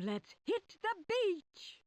let's hit the beach!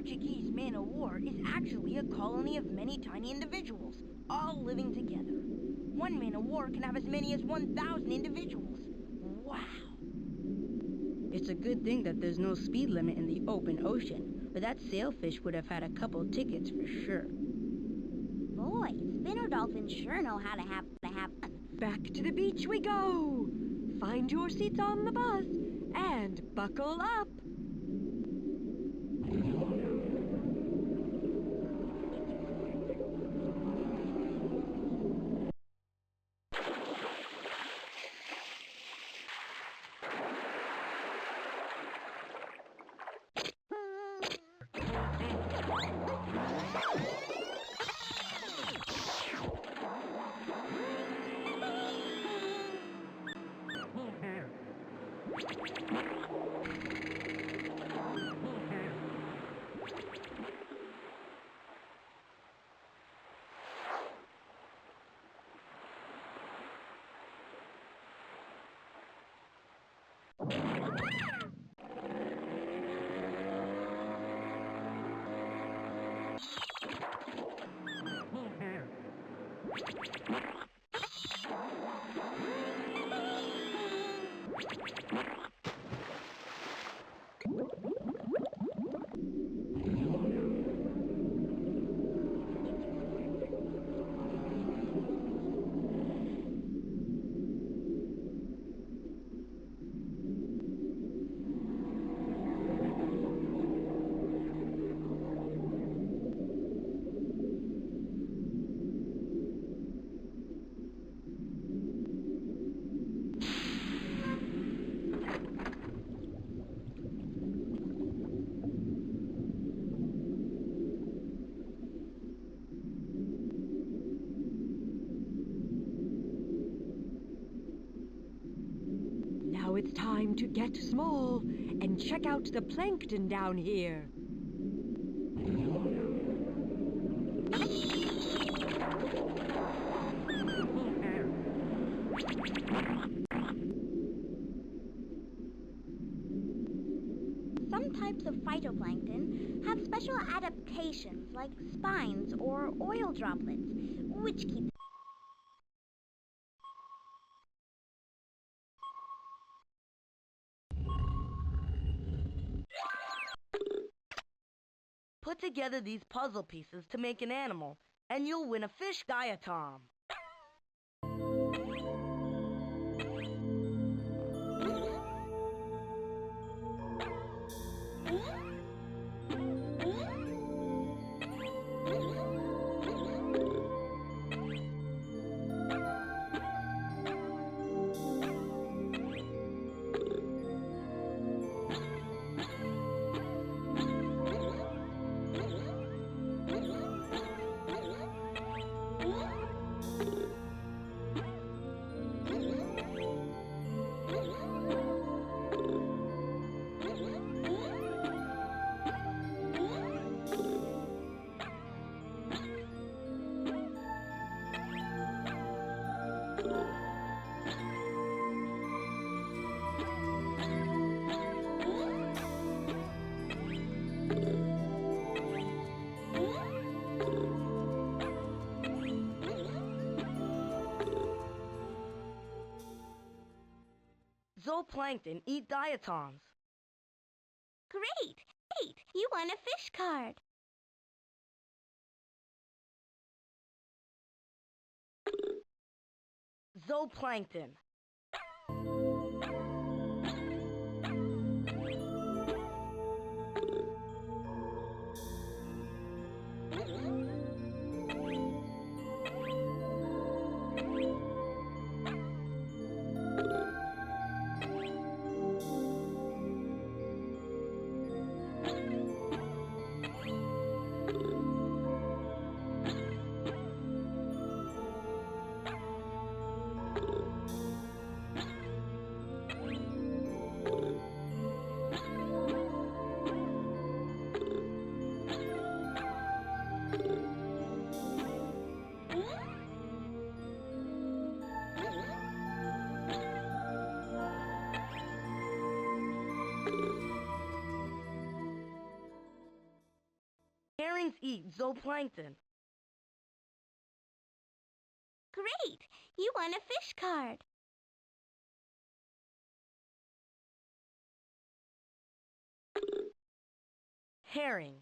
Portuguese man-o-war is actually a colony of many tiny individuals, all living together. One man-o-war can have as many as 1,000 individuals. Wow! It's a good thing that there's no speed limit in the open ocean, but that sailfish would have had a couple tickets for sure. Boy, spinner dolphins sure know how to have fun. Back to the beach we go! Find your seats on the bus and buckle up! Now it's time to get small and check out the plankton down here. Some types of phytoplankton have special adaptations like spines or oil droplets, which keep Put together these puzzle pieces to make an animal, and you'll win a fish diatom. Zooplankton eat diatoms. Great! You won a fish card. Zooplankton. Herrings eat zooplankton. Great! You won a fish card. Herring.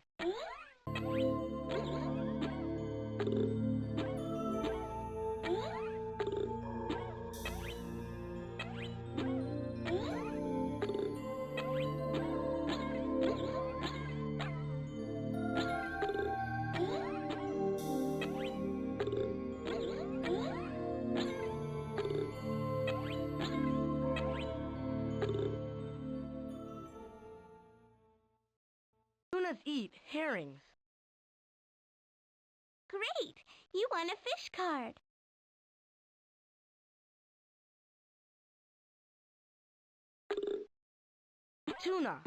Tunas eat herrings. Great! You won a fish card. Tuna.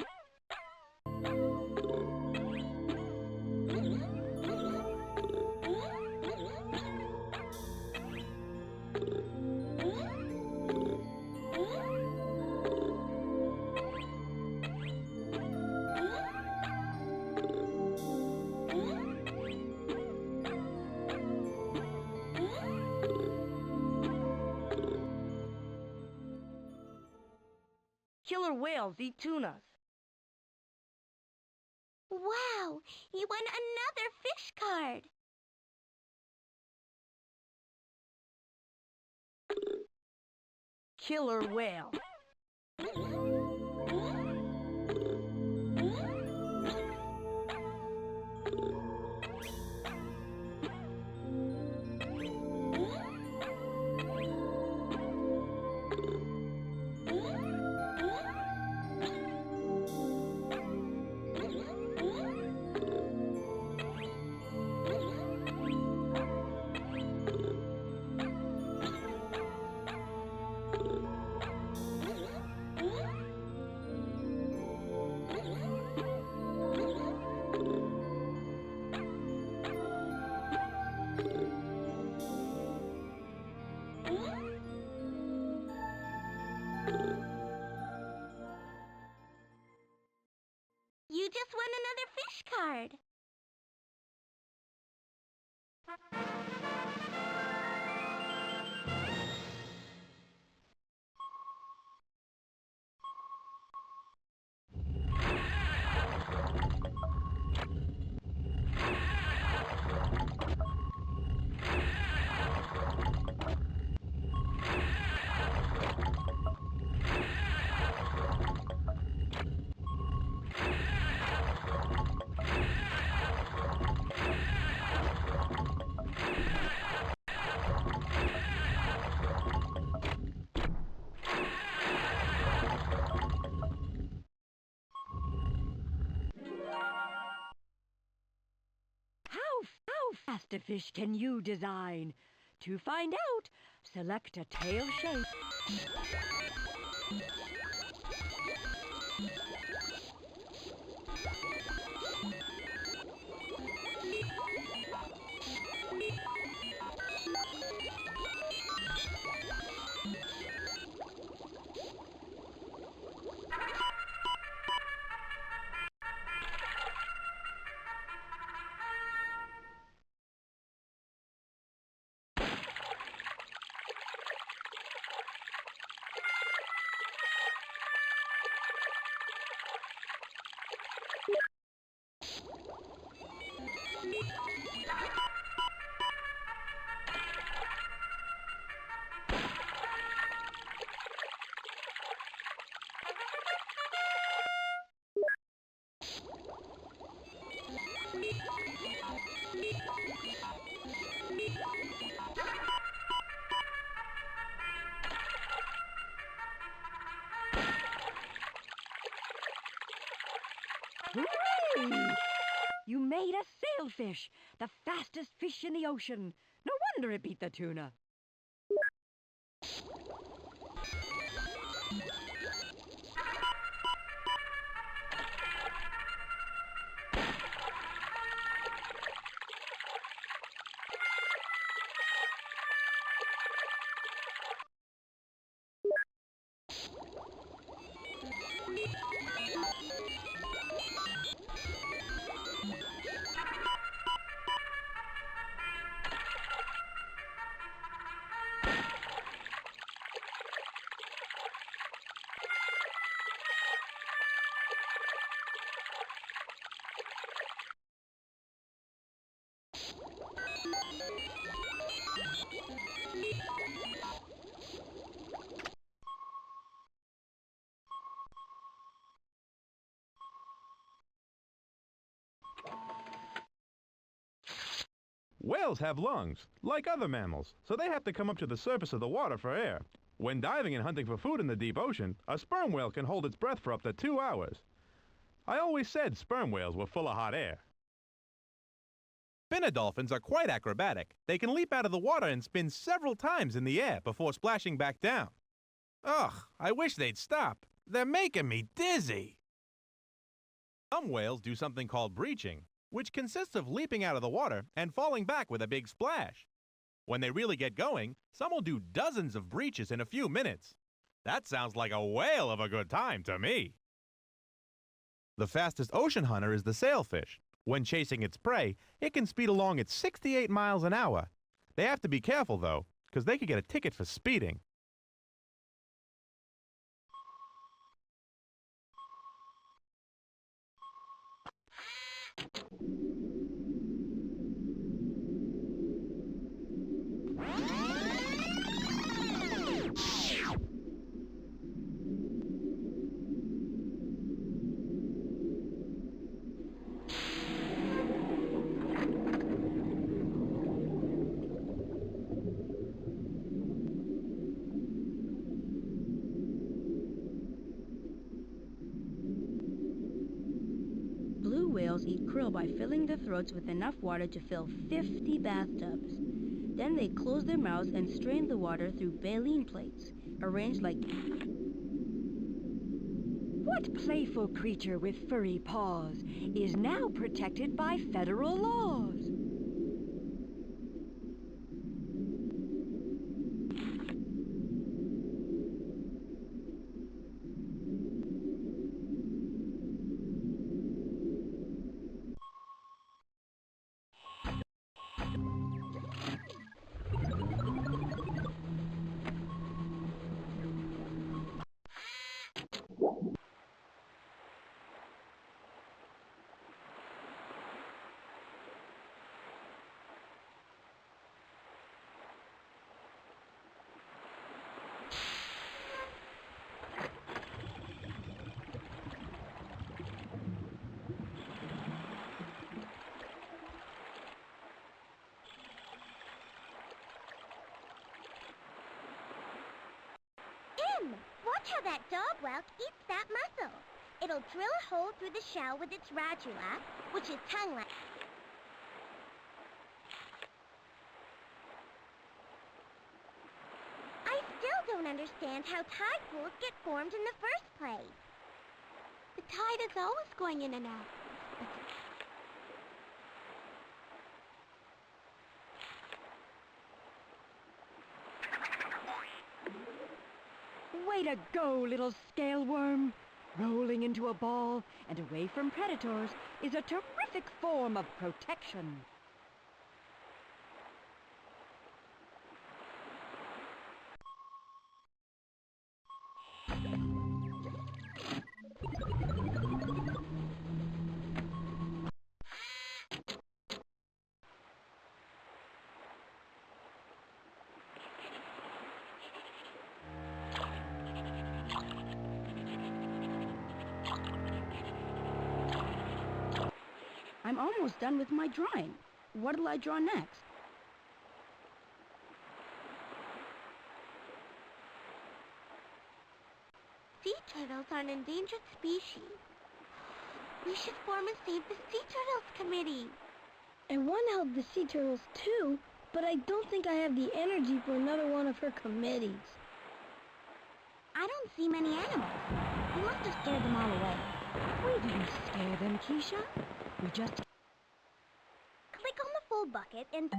Killer whales eat tunas. Wow! You won another fish card. Killer whale. You just won another fish card. How fast a fish can you design? To find out, select a tail shape. Hooray! You made a sailfish, the fastest fish in the ocean. No wonder it beat the tuna. Whales have lungs, like other mammals, so they have to come up to the surface of the water for air. When diving and hunting for food in the deep ocean, a sperm whale can hold its breath for up to 2 hours. I always said sperm whales were full of hot air. Spinner dolphins are quite acrobatic. They can leap out of the water and spin several times in the air before splashing back down. Ugh, I wish they'd stop. They're making me dizzy. Some whales do something called breaching, which consists of leaping out of the water and falling back with a big splash. When they really get going, some will do dozens of breaches in a few minutes. That sounds like a whale of a good time to me. The fastest ocean hunter is the sailfish. When chasing its prey, it can speed along at 68 miles an hour. They have to be careful, though, because they could get a ticket for speeding. Blue whales eat krill by filling their throats with enough water to fill 50 bathtubs. Then they close their mouths and strain the water through baleen plates, arranged like... What playful creature with furry paws is now protected by federal laws? Watch how that dog whelk eats that mussel. It'll drill a hole through the shell with its radula, which is tongue-like. I still don't understand how tide pools get formed in the first place. The tide is always going in and out. Way to go, little scale worm! Rolling into a ball and away from predators is a terrific form of protection. I'm almost done with my drawing. What'll I draw next? Sea turtles are an endangered species. We We should form a Save the Sea Turtles committee. I want to help the sea turtles too, but I don't think I have the energy for another one of her committees. I don't see many animals. We must have scared them all away. We didn't scare them, Keisha. We just... Click on the full bucket and...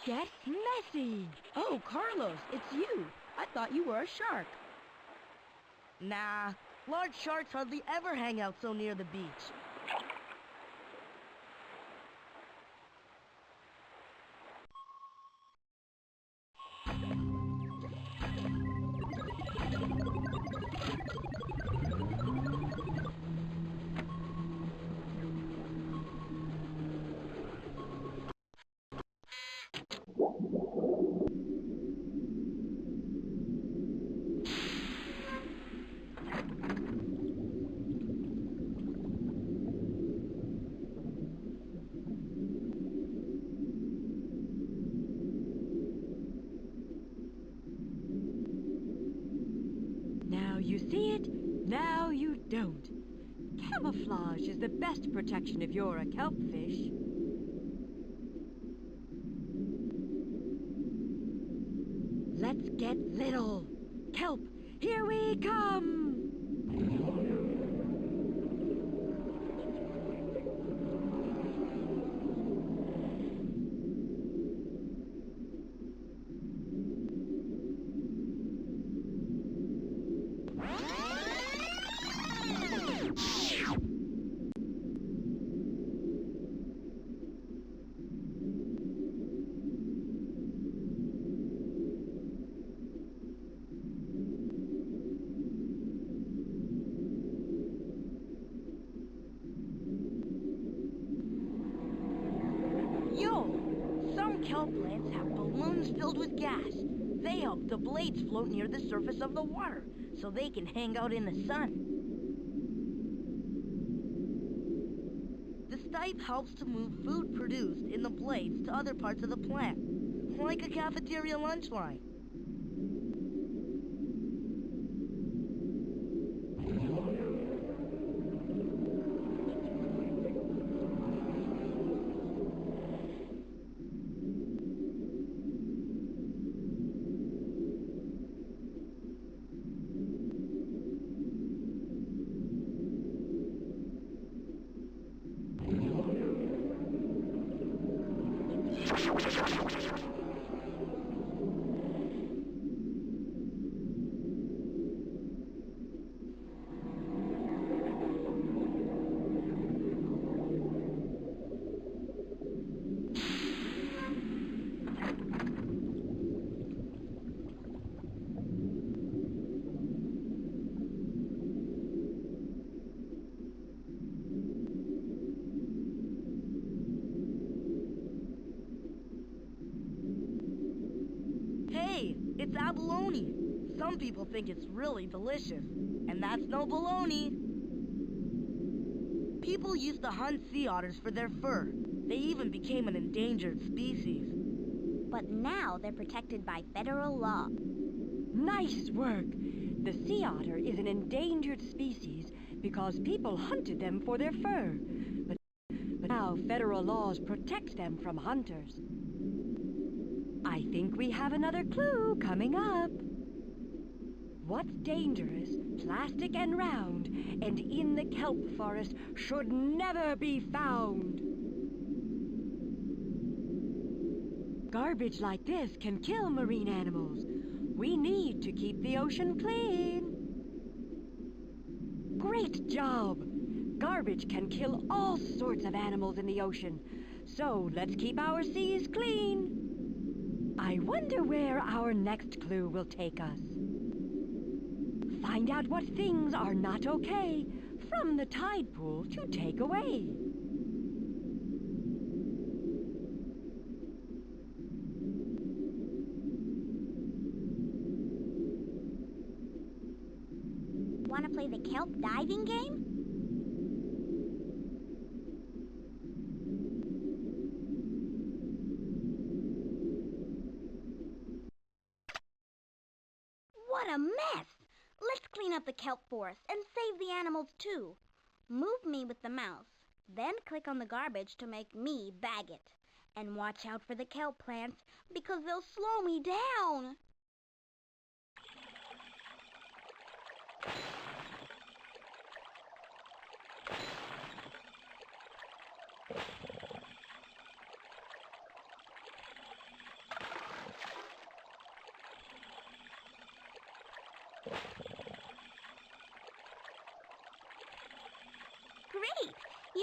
get messy. Oh, Carlos, it's you. I thought you were a shark. Nah, large sharks hardly ever hang out so near the beach. Now you see it, now you don't. Camouflage is the best protection if you're a kelpfish. Let's get little. Kelp, here we come! Yo! Some kelp plants have balloons filled with gas. They help the blades float near the surface of the water, so they can hang out in the sun. The stipe helps to move food produced in the blades to other parts of the plant, like a cafeteria lunch line. Hey, it's abalone. Some people think it's really delicious, and that's no baloney. People used to hunt sea otters for their fur. They even became an endangered species. But now they're protected by federal law. Nice work! The sea otter is an endangered species because people hunted them for their fur. But now federal laws protect them from hunters. I think we have another clue coming up. What's dangerous, plastic and round, and in the kelp forest should never be found? Garbage like this can kill marine animals. We need to keep the ocean clean. Great job! Garbage can kill all sorts of animals in the ocean. So let's keep our seas clean. I wonder where our next clue will take us. Find out what things are not okay from the tide pool to take away. Want to play the kelp diving game? What a mess! Let's clean up the kelp forest and save the animals too. Move me with the mouse, then click on the garbage to make me bag it. And watch out for the kelp plants because they'll slow me down.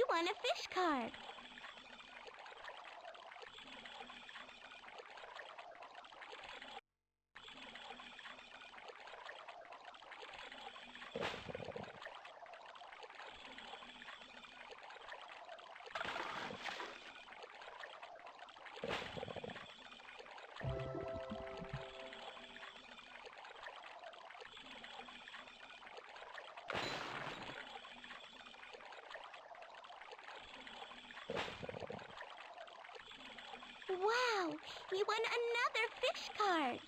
won a fish card. Wow, you won another fish card.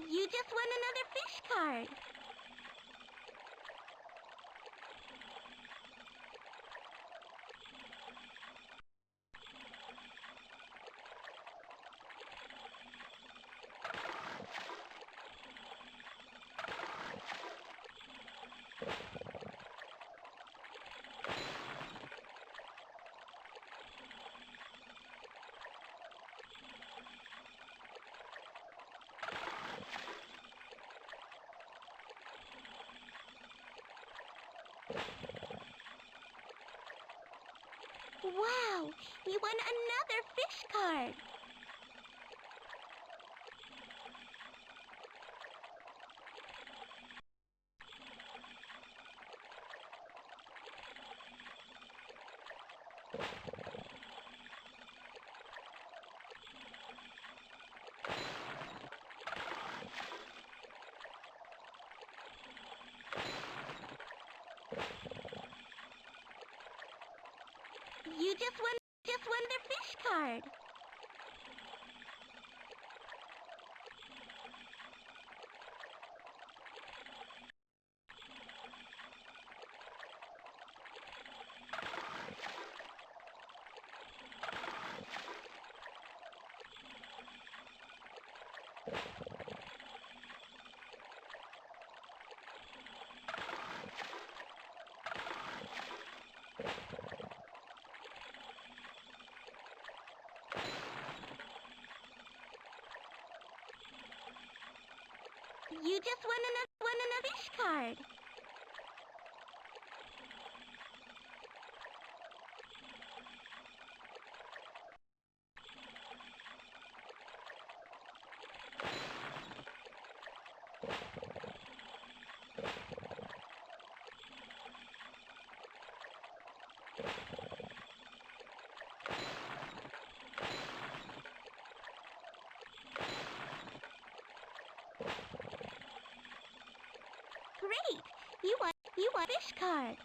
You just won another fish card. Wow, you won another fish card. You just won the fish card. You just won another fish card. Great! You won fish card.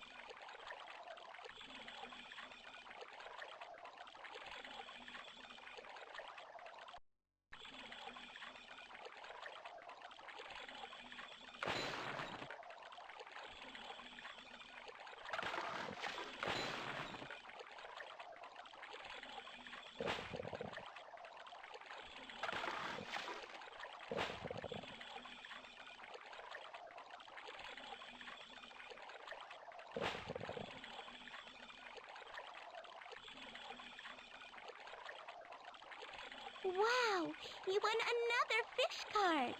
Wow! You won another fish card.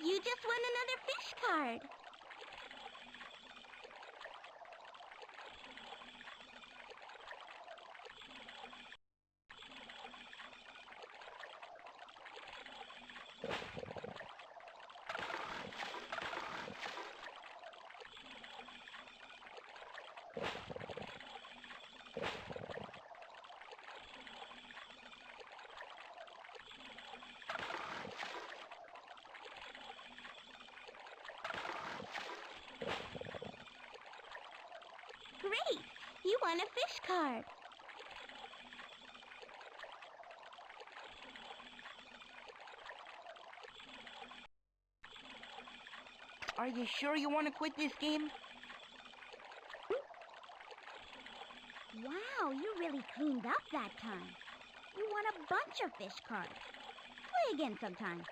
You just won another fish card. won a fish card. Are you sure you want to quit this game? Wow, you really cleaned up that time. You won a bunch of fish cards. Play again sometime.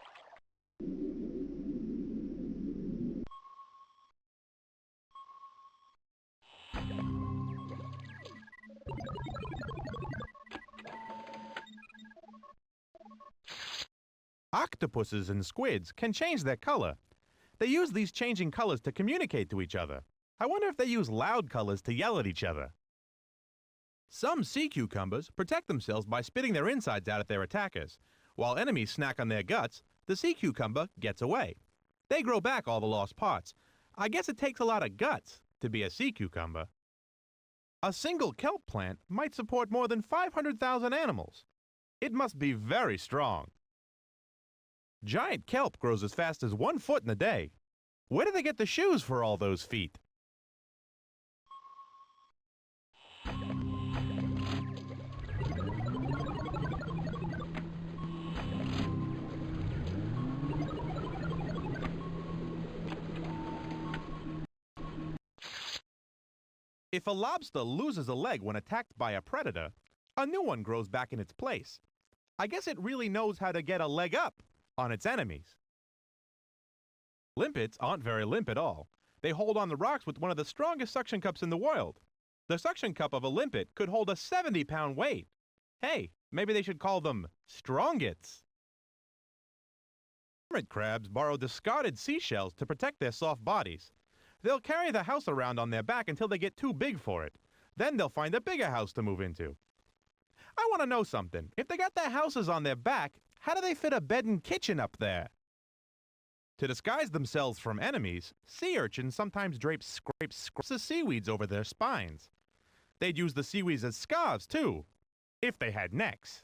Octopuses and squids can change their color. They use these changing colors to communicate to each other. I wonder if they use loud colors to yell at each other. Some sea cucumbers protect themselves by spitting their insides out at their attackers. While enemies snack on their guts, the sea cucumber gets away. They grow back all the lost parts. I guess it takes a lot of guts to be a sea cucumber. A single kelp plant might support more than 500,000 animals. It must be very strong. Giant kelp grows as fast as 1 foot in a day. Where do they get the shoes for all those feet? If a lobster loses a leg when attacked by a predator, a new one grows back in its place. I guess it really knows how to get a leg up on its enemies. Limpets aren't very limp at all. They hold on the rocks with one of the strongest suction cups in the world. The suction cup of a limpet could hold a 70-pound weight. Hey, maybe they should call them strongets. Hermit crabs borrow discarded seashells to protect their soft bodies. They'll carry the house around on their back until they get too big for it. Then they'll find a bigger house to move into. I want to know something. If they got their houses on their back, how do they fit a bed and kitchen up there? To disguise themselves from enemies, sea urchins sometimes drape scraps of seaweeds over their spines. They'd use the seaweeds as scarves, too, if they had necks.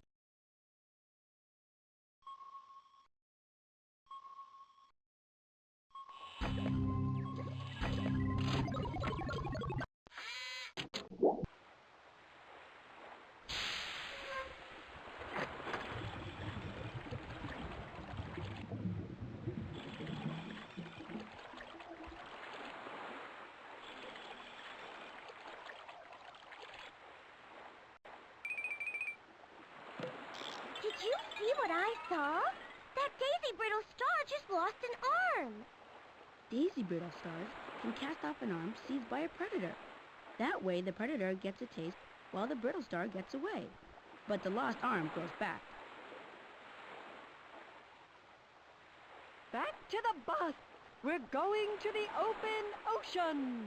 Did you see what I saw? That daisy brittle star just lost an arm. Daisy brittle stars can cast off an arm seized by a predator. That way, the predator gets a taste while the brittle star gets away. But the lost arm grows back. Back to the bus. We're going to the open ocean.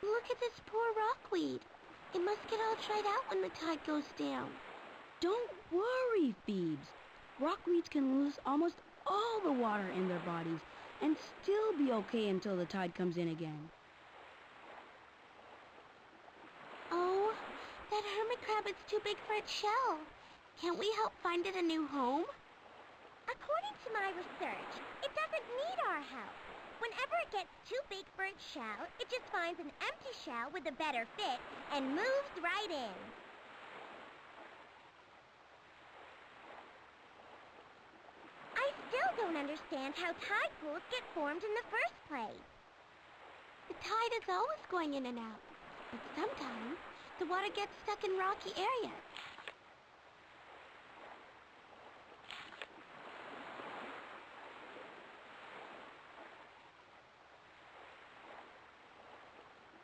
Look at this poor rockweed. It must get all dried out when the tide goes down. Don't worry, Phoebes. Rockweeds can lose almost all the water in their bodies and still be okay until the tide comes in again. Oh, that hermit crab is too big for its shell. Can't we help find it a new home? According to my research, it doesn't need our help. Whenever it gets too big for its shell, it just finds an empty shell with a better fit and moves right in. I still don't understand how tide pools get formed in the first place. The tide is always going in and out, but sometimes the water gets stuck in rocky areas.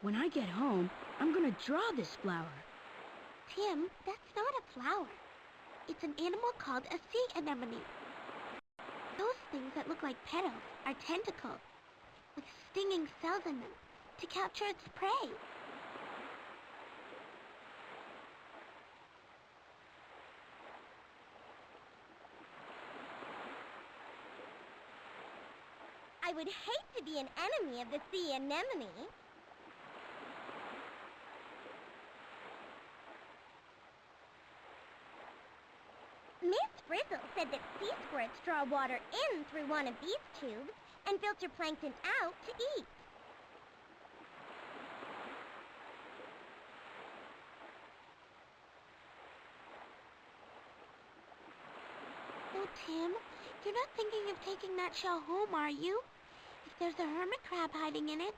When I get home, I'm gonna draw this flower. Tim, that's not a flower. It's an animal called a sea anemone. Those things that look like petals are tentacles, with stinging cells in them, to capture its prey. I would hate to be an enemy of the sea anemone. Miss Frizzle said that sea squirts draw water in through one of these tubes and filter plankton out to eat. Oh, Tim, you're not thinking of taking that shell home, are you? If there's a hermit crab hiding in it,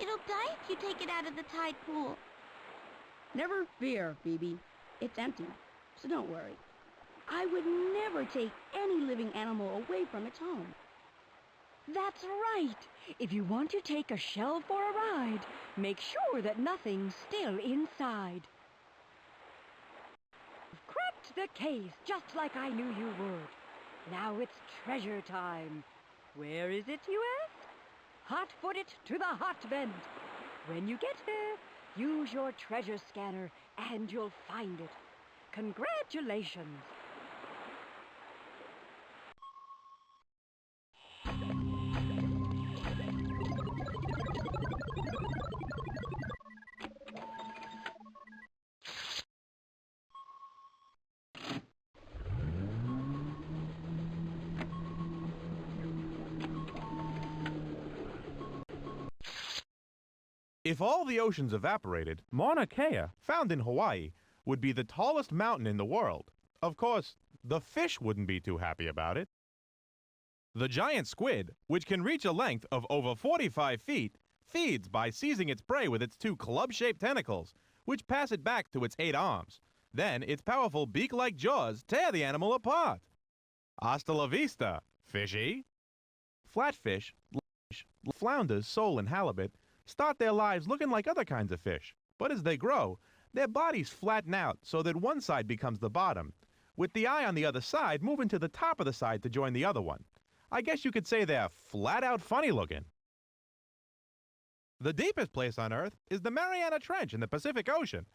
it'll die if you take it out of the tide pool. Never fear, Phoebe. It's empty, so don't worry. I would never take any living animal away from its home. That's right. If you want to take a shell for a ride, make sure that nothing's still inside. You've cracked the case just like I knew you would. Now it's treasure time. Where is it, you ask? Hot-foot it to the hot vent. When you get there, use your treasure scanner and you'll find it. Congratulations. If all the oceans evaporated, Mauna Kea, found in Hawaii, would be the tallest mountain in the world. Of course, the fish wouldn't be too happy about it. The giant squid, which can reach a length of over 45 feet, feeds by seizing its prey with its two club-shaped tentacles, which pass it back to its 8 arms. Then its powerful beak-like jaws tear the animal apart. Hasta la vista, fishy! Flatfish, flounders, sole, and halibut start their lives looking like other kinds of fish, but as they grow, their bodies flatten out so that one side becomes the bottom, with the eye on the other side moving to the top of the side to join the other one. I guess you could say they're flat-out funny looking. The deepest place on Earth is the Mariana Trench in the Pacific Ocean.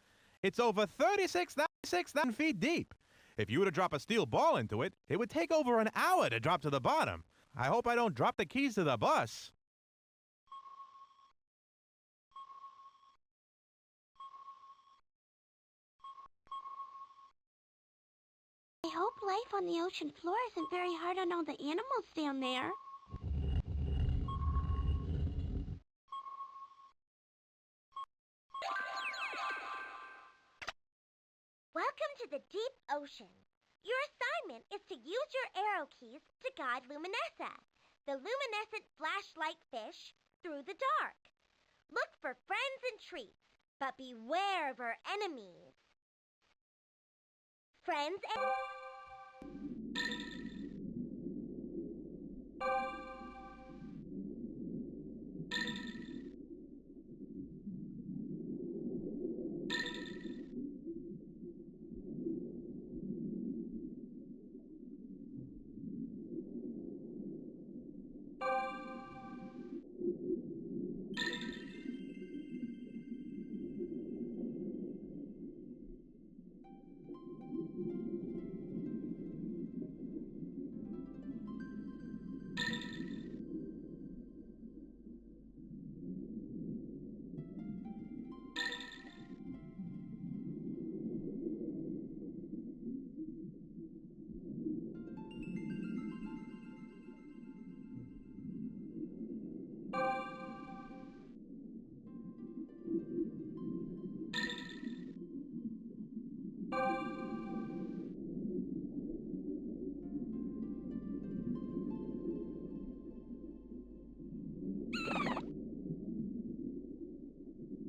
It's over 36,000 feet deep. If you were to drop a steel ball into it, it would take over an hour to drop to the bottom. I hope I don't drop the keys to the bus. I hope life on the ocean floor isn't very hard on all the animals down there. Welcome to the deep ocean. Your assignment is to use your arrow keys to guide Luminessa, the luminescent flashlight fish, through the dark. Look for friends and treats, but beware of her enemies. Friends and...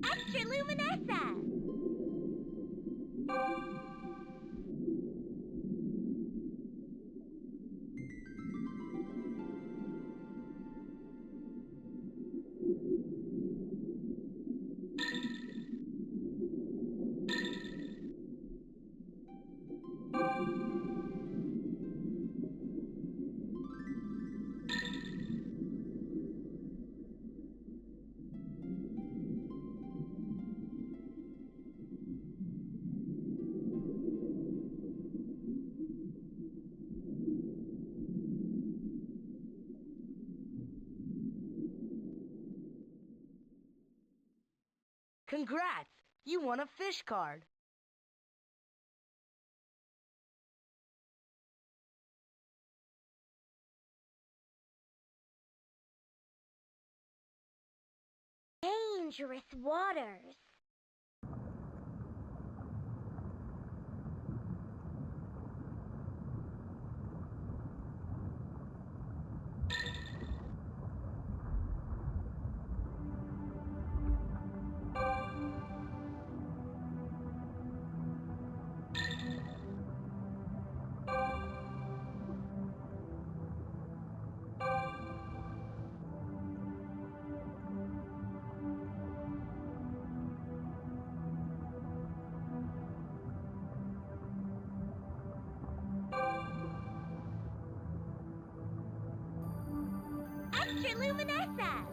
Extra Luminessa! Congrats! You won a fish card. Dangerous waters. Extroluminescence!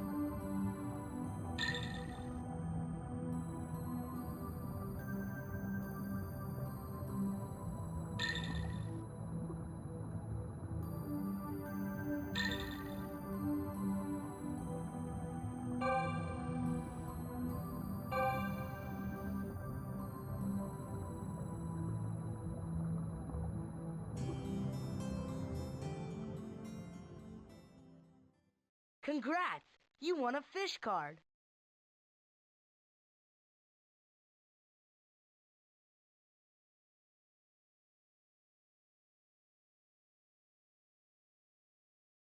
Congrats! You won a fish card.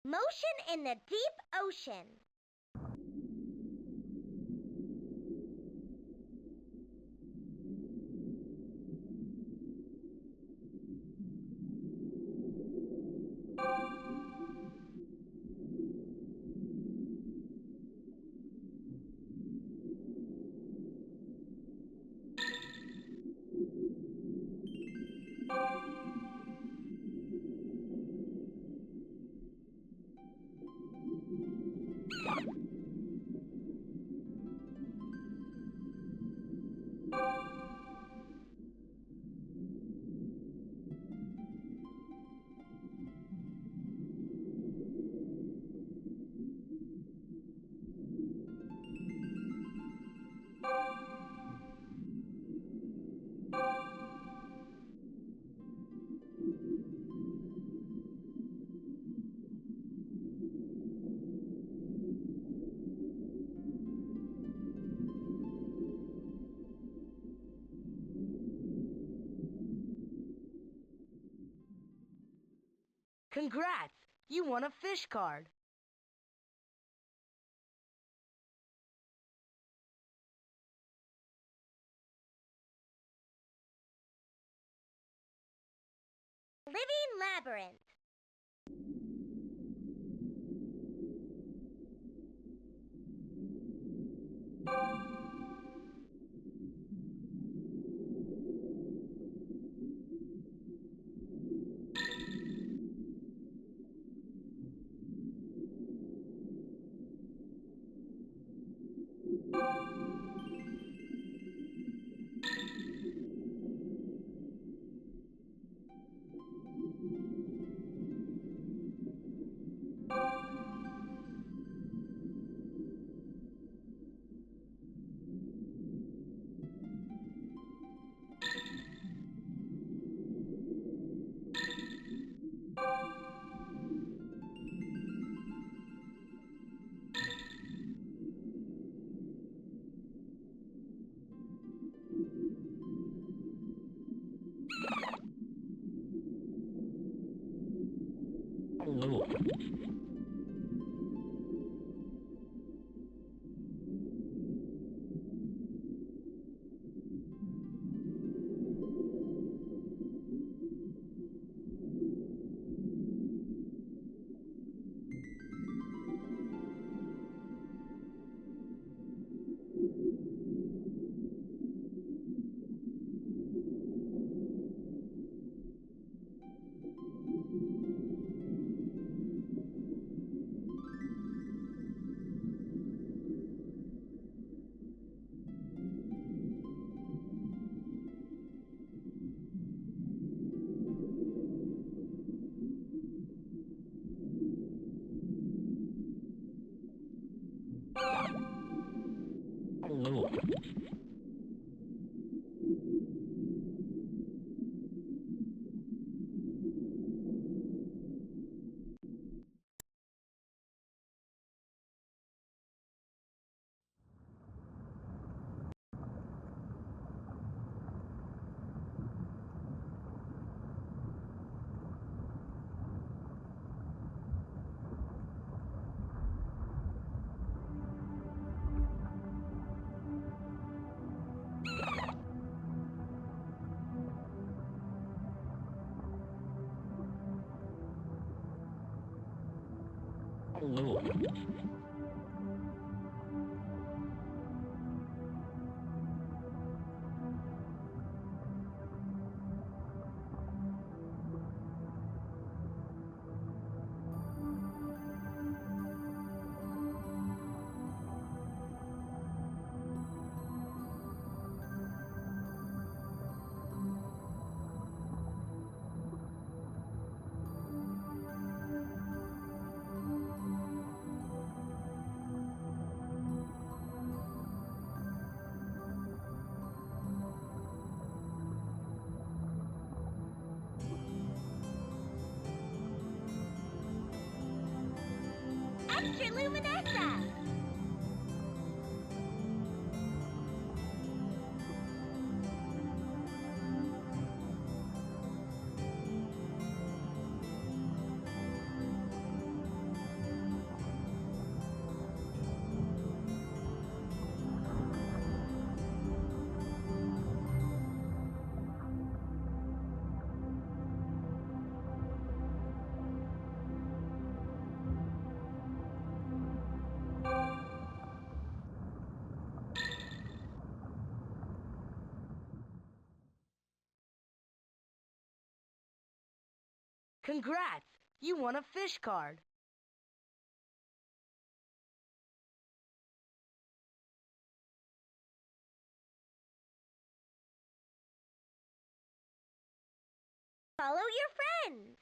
Motion in the deep ocean. Congrats! You won a fish card. Living labyrinth. Extra Luminessa! Congrats! You won a fish card. Follow your friends!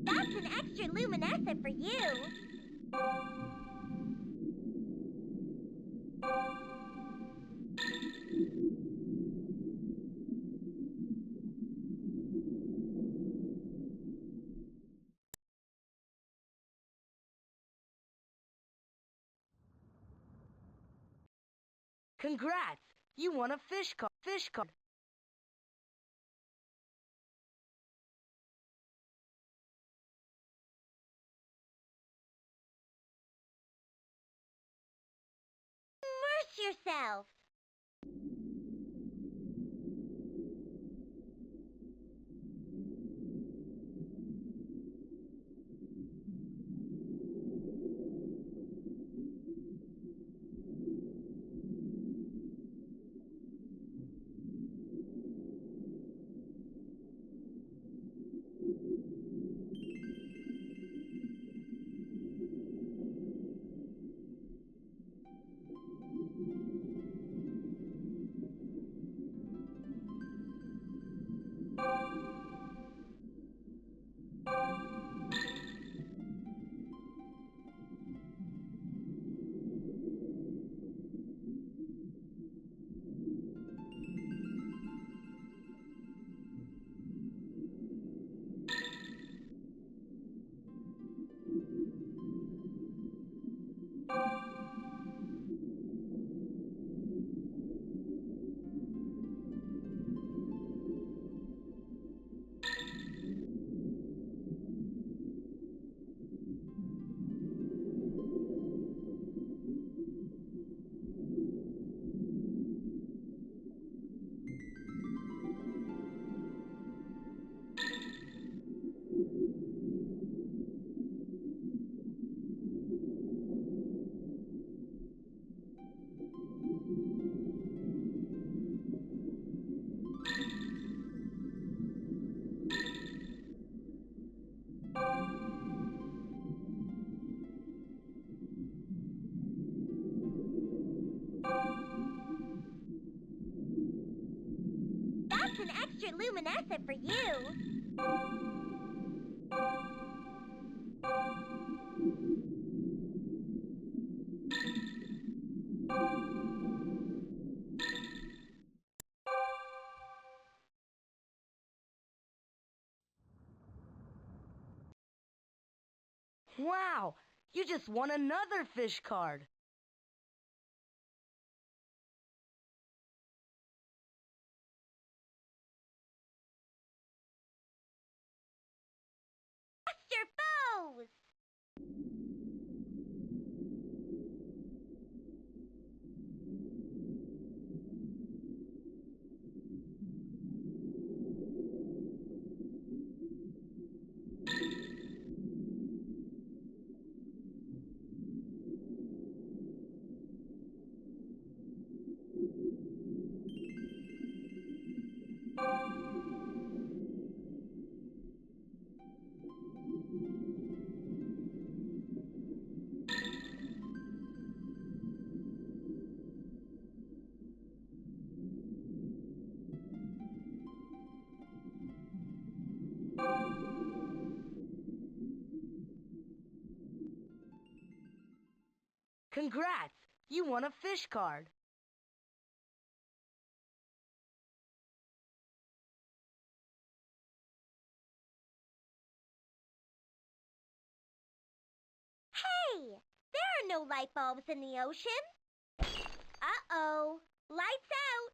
That's an extra Luminessa for you! Congrats! You won a fish card. Immerse yourself! That's an extra luminescent for you. Wow, you just won another fish card. Faster foes! Congrats, you won a fish card. Hey, there are no light bulbs in the ocean. Uh-oh, lights out.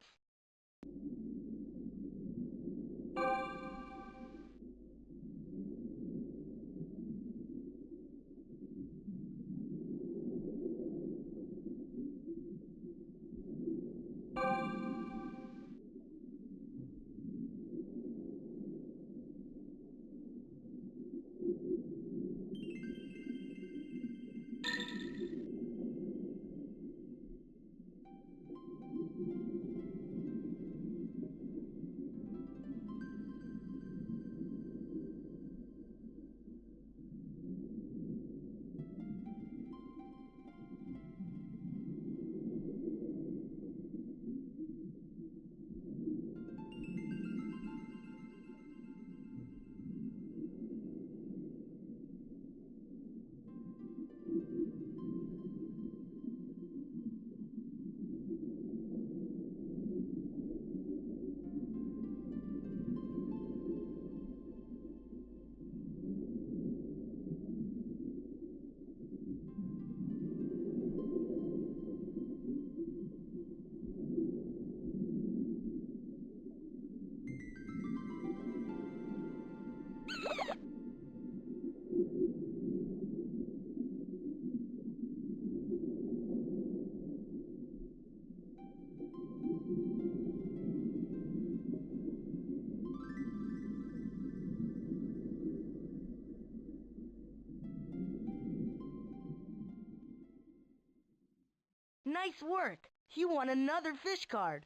Nice work. You won another fish card.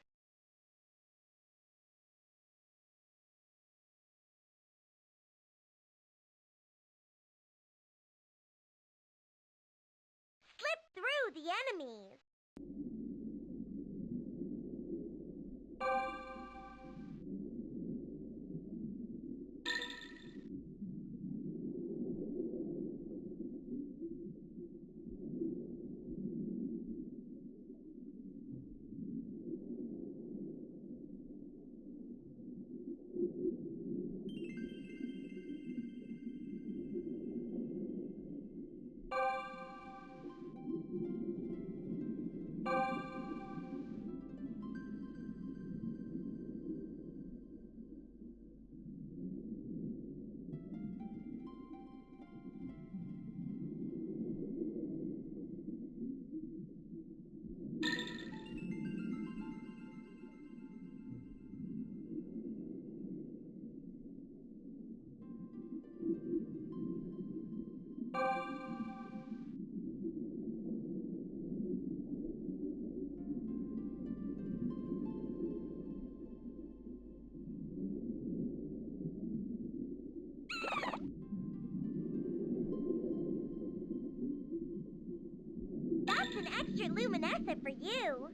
Slip through the enemies. That's an extra luminescent for you.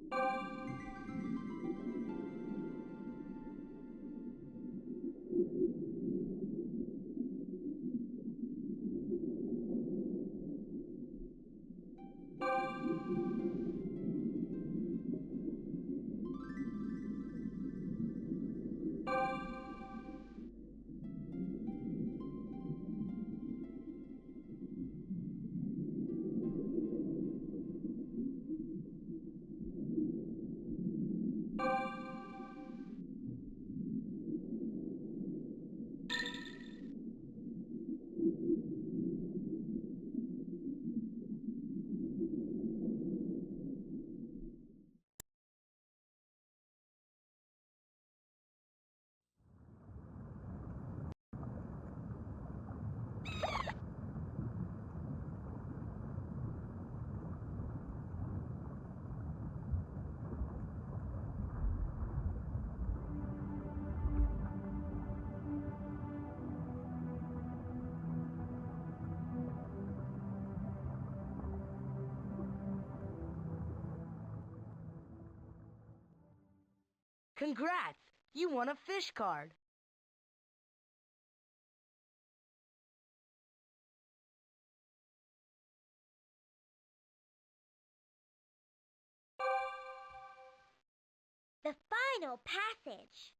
Congrats! You won a fish card. The final passage.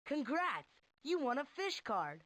Congrats! You won a fish card.